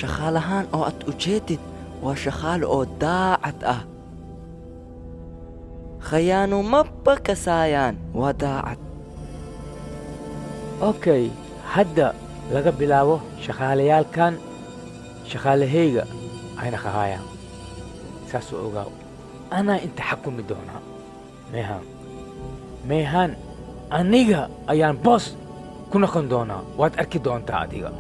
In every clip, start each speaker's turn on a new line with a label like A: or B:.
A: shaqaalahaan oo aad ujeedid waa shaqaale oo daacad ah khayaano maba kasaayaan waa daacad
B: okay hadda laga bilaabo shaqaalayaalkan shaqaalahayga ayna qahaayaan saasuu ogaaw anaa inta xakumi doonaa meehaan aniga ayaan boos ku noqon doonaa waad arki doontaa adiga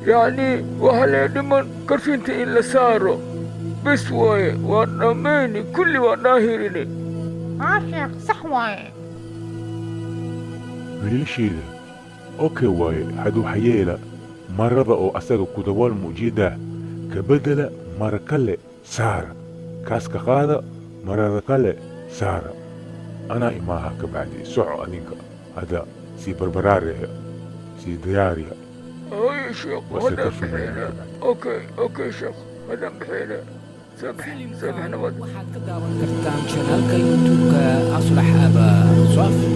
C: يعني وهلا دمن كرفينت إلا سارو بس واي وانا ميني كل وانا هيرني
D: شيخ صح واي
E: مليشيدا اوكي واي هادو حييلا مرضى او اساقو كدوال موجودة كبدل مركلة سارة كاسكا قادة مرضى سارة انا اماها كبعدي سعو انيكا هذا سي بربراري سي دياري
C: اي شيخ هذا بحينا اوكي شيخ هذا بحينا سامح نود
F: waxaad ka daawan kartaan channelka youtube-ka aslax aba safi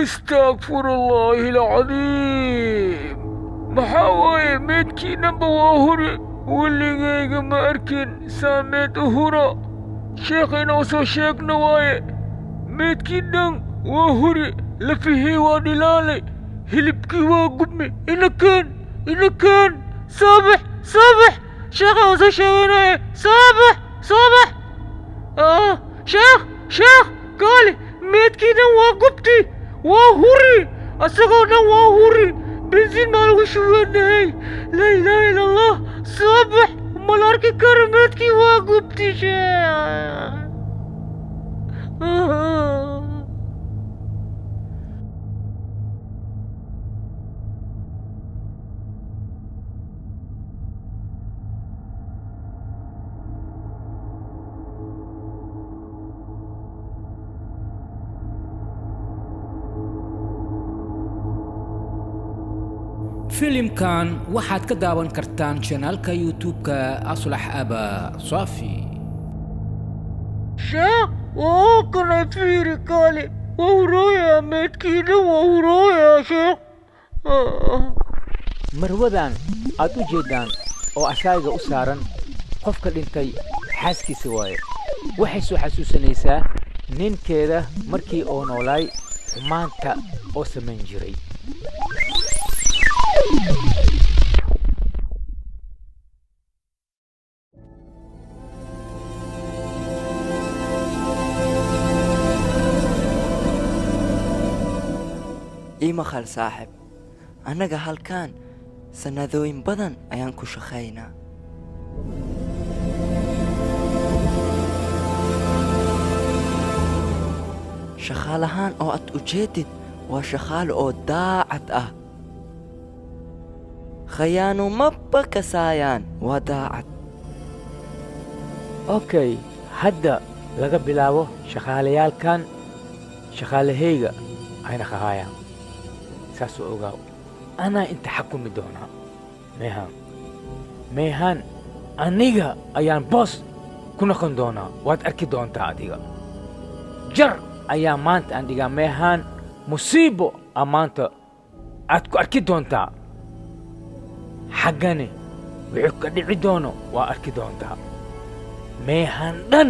C: استغفر الله العظيم محاوي ميتكي نبا واهوري واللي غيغ ما اركن ساميت اهورا شيخنا وسو شيخ نواي ميتكي دن واهوري لفيه ودلالي هلبكي واقمي إن كان صبح شيخنا وسو شيخنا صبح شيخ قالي ميتكي دن واقبتي واهوري أساقو دن واهوري بنزين مالو شوانهي لا إله إلا الله صبح ملاركي كرمتكي واقبتي شيخ
F: filimkan waxaad ka daawan kartaan channelka youtube-ka aslax aba safi
C: شيخ وكان فيري قالي وورايا ميتكينا وورايا شيخ
B: marwadan aad u jeedaan oo asaaga u saaran qofka dhintay xaaskiisa waaye waxay soo xasuusanaysaa ninkeeda markii oo noolaay xumaanta oo samayn jiray
A: iima khal saaxib annaga halkaan sannadooyin badan ayaan ku shaqaynaa shaqaalahaan oo aad ujeedid waa shaqaale oo daacad ah khayaano maba kasaayaan waa daacad
B: okay hadda laga bilaabo shaqaalayaalkan shaqaalahayga ayna qahaayaan saasuu ogaaw anaa inta xakumi doonaa meehaan aniga ayaan boos ku noqon doonaa waad arki doontaa adiga jar ayaa maanta aan dhigaa meehaan musiibo amaanta aad ku arki doontaa xaggani wixii ka dhici doono waa arki doontaa meehan dhan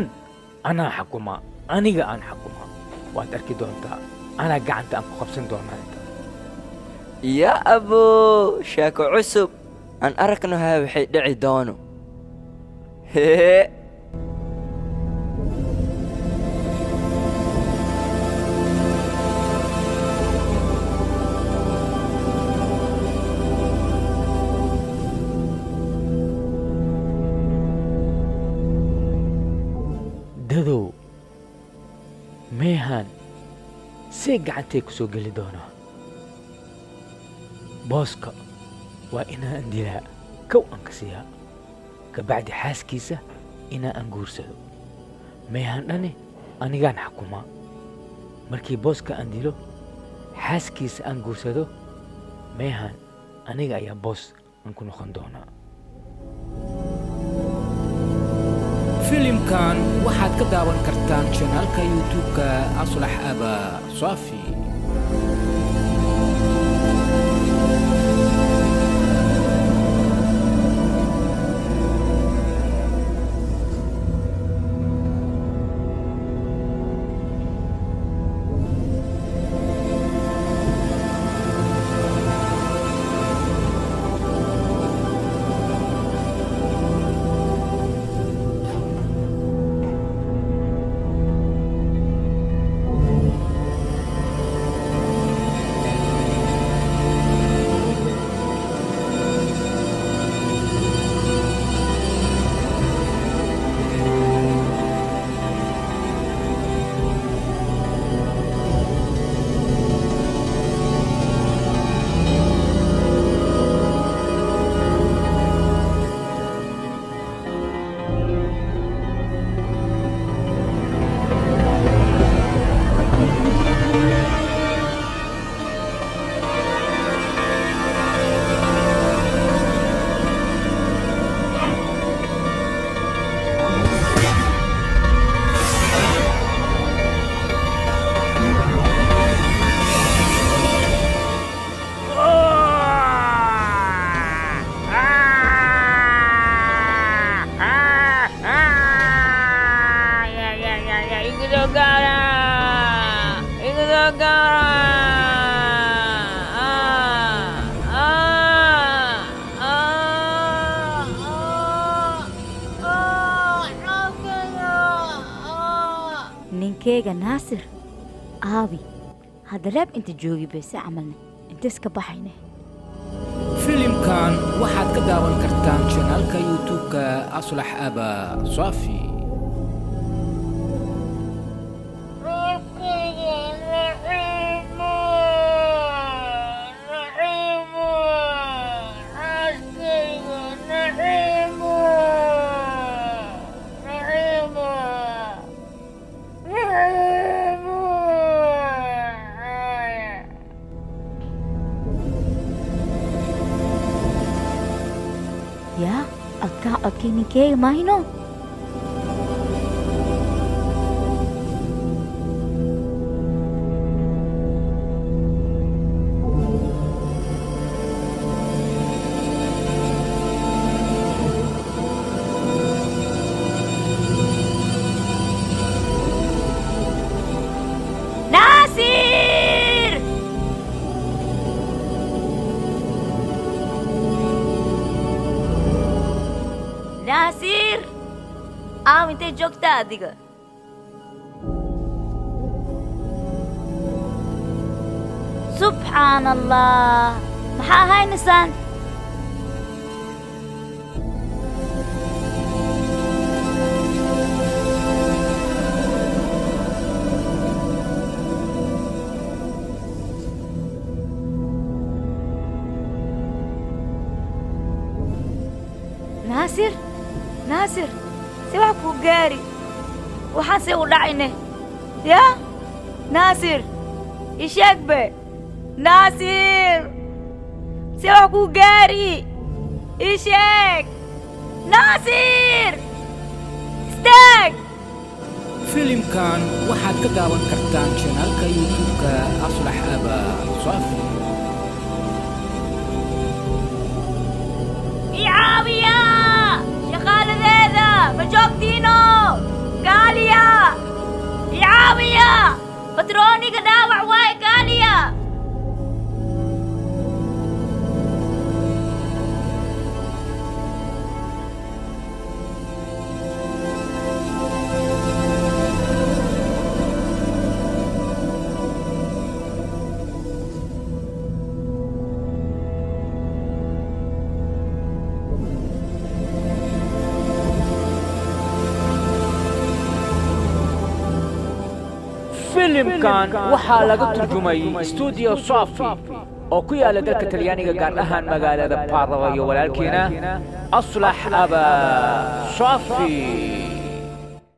B: anaa xakuma aniga aan xakuma waad arki doontaa anaa gacanta aan ku qabsan doonaa inta
A: يا أبو شاكو عسب أن أركنا هاي وحي دعي دونو هي
B: dadow meehan see gacantay ku soo geli doonaa booska waa inaan dilaa kow aan ka siiyaa kabacdi xaaskiisa inaa aan guursado meehan dhani anigaan xakumaa markii booska aan dilo xaaskiisa aan guursado meehan aniga ayaa boos aan ku noqon doonaa
F: filimkan waxaad ka daawan kartaan channelka youtube-ka aslax aba saafi
G: ninkeyga naasir aabi hadda reeb inta joogi bayse camalna inta iska baxayne
F: filimkan waxaad ka daawan kartaan channelka youtube-ka aslax aba saafi
G: yaa adkaa codkii ninkeyga maahino naasir naasir aaw intay joogtaa adiga subxaan allah maxaa haynaysaan naasir naasir si wax kuu gaari waxaan see u dhacayne yaa naasir ii sheeg be naasir si wax kuu gaari ii sheeg naasir istaag
F: filimkan waxaad ka daawan kartaan channelka youtube-ka aslax aba saafi.
G: عاوية شغالة ذا مجوكتينو قاليا يا عاوية بتروني قداوع واي قاليا
B: filimkan waxaa laga turjumay studio Safi oo ku yaala dalka Talyaaniga gaar ahaan magaalada Padova iyo walaalkeena Aslax Aba Safi.